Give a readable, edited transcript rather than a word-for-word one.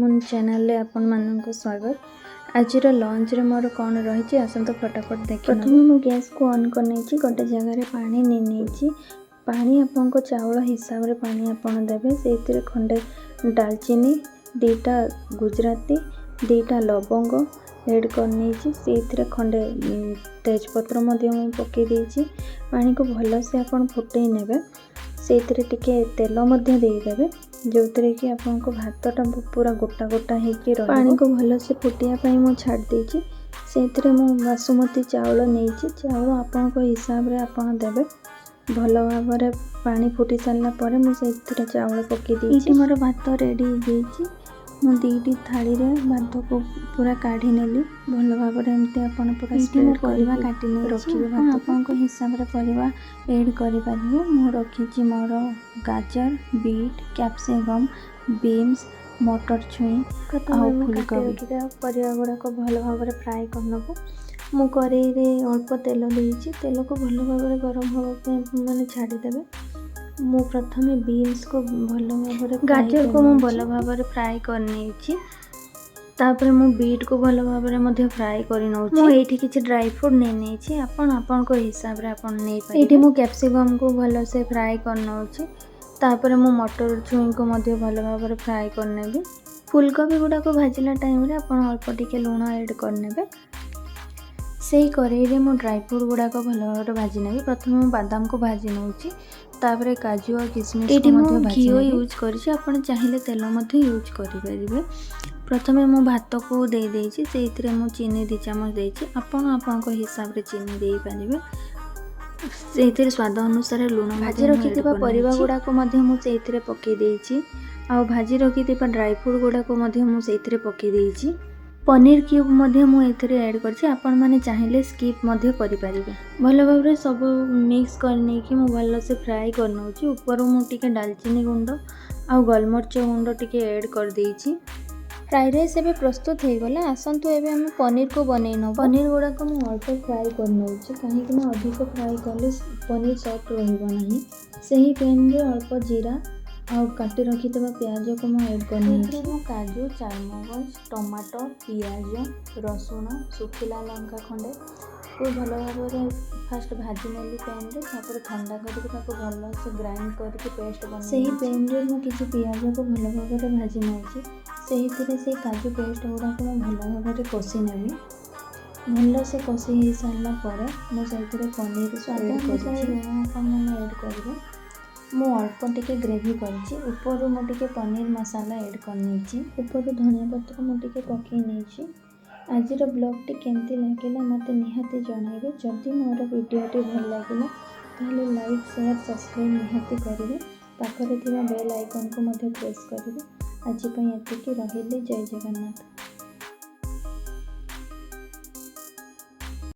मुन चैनल आपण मानक स्वागत। आज लंच रे मोर कौन रही आसत फटाफट देख। प्रथम मु गैस को ऑन करने गोटे जगार पानी नहीं पानी आपण को चाउल हिसाब रे पानी आपण देबे। से खंडे दालचीनी दीटा गुजराती दीटा लवंग एड कर खंडे तेजपत्र पकई देछि। पानी को भल से आपण फुटई नेबे। से तेल देदेवे जो कि आपन को भातटा पूरा गोटा गोटा होगी पानी को भल से फुटिया मु छाड़ देछि। से मु बासुमती चाउल नहीं चाउल आपन को हिसाब रे आपन देबे। भल भाव रे पानी फुटी सारला परे मु से चाउल पकई देछि। मोर भात रेडी हो जाइछि। मु दीटी थाली रे भात को पूरा काढ़ी नेली। भल भाव रे एमते आपन पूरा स्प्रेड परिवा काटी नै रखिबे। भात आपन को हिसाब रे परिवा ऐड करि परिबे। मु रखिछि मोर गाजर बीट कैप्सिकम बीन्स मटर छुई आ फूलकोबी परिवा गुडा को भल भाव रे फ्राई करनबो। मु करेई रे अल्प तेल देछि। तेल को भल भाव रे गरम होबा पे माने छाडी देबे। मु प्रथमे बीन्स को भल भाव रे गाजर को मु भल भाव रे फ्राई करनेछि। तापर मु बीट को भल भाव रे मध्ये फ्राई करि नउछि। मु एठी किछि ड्राई फ्रूट नै नेछि। आपन को हिसाब रे आपन नै पाइ। एठी मु कैप्सिकम को भल से फ्राई करनउछि। तापर मु मटर छुई को मध्ये भल भाव रे फ्राई करनेबी। फूलकोबी गुडा को भाजिला टाइम रे आपन अल्प टिके लूण ऐड करनेबे। सेही करेई रे मु ड्राई फ्रूट गुडा को भल भाव रे भाजी नेबी। प्रथमे मु बादाम को भाजी नउछि। तापर काजू और किशमिश को मध्ये भाजी घिओ यूज करछि। आपन चाहिले तेल मध्ये यूज करि परिबे। प्रथमे मु भात को दे देछि। सेइतरे मु चीनी 2 चम्मच देछि। आपन को हिसाब रे चीनी देई परिबे। सेइतरे स्वाद अनुसार लूण भाजी रखिथिबा परिवा गुडा को मध्ये मु सेइतरे पकई देछि। आ भाजी रखिथिबा ड्राई फ्रूट गुडा को मध्ये मु सेइतरे पकई देछि। पनीर क्यूब मध्ये मु एथरे ऐड करछि। आपन माने चाहिले स्किप मध्ये करि परिबे। भल भाव रे सब मिक्स करने की मु भल से फ्राई करनउछि। ऊपर मु टिके दालचीनी गुंड आ गोलमरिच गुंड टिके ऐड कर देछि। फ्राई राइस एबे प्रस्तुत हो गला। आसंतु एबे हम पनीर को बनै न। पनीर गुडा को मु अल्प फ्राई करनउछि। काहे कि ना अधिक फ्राई करले पनीर सॉफ्ट रहइबो नाही। सही पैन रे अल्प जीरा और काटी रखिथिबा प्याज को मु ऐड करनी। काजू चारमगज टमाटो पियाज रसुण सुखिला लंका खंडे को भल भाव रे फास्ट भाजी नेली पैन रे। तापर ठंडा करके ताको भल से ग्राइंड करके पेस्ट बना। सही पैन रे मु किछि पियाज को भल भाव रे भाजी नउछि। सही तिरे से काजू पेस्ट गुडा को भल भाव रे कसी नेबी। भल से कसी हे सारला परे मु सहितरे पनीर स्वाद अनुसार लूण आपन ऐड करबे। मु अल्प टिके ग्रेवी करछि। ऊपर मु टिके पनीर मसाला ऐड करनेछि। ऊपर धनिया पत्र मु टिके पकई नेछि। आजिर ब्लॉग टी केमती लागिला मते निहाती जणाइबे। जदि मोर वीडियो टी भल लागिला ताले लाइक शेयर सब्सक्राइब निहाती करिवे। पाखरे थिबा बेल आइकन को मध्ये प्रेस करिवे। आज पई एतिकी रहिले। जय जगन्नाथ।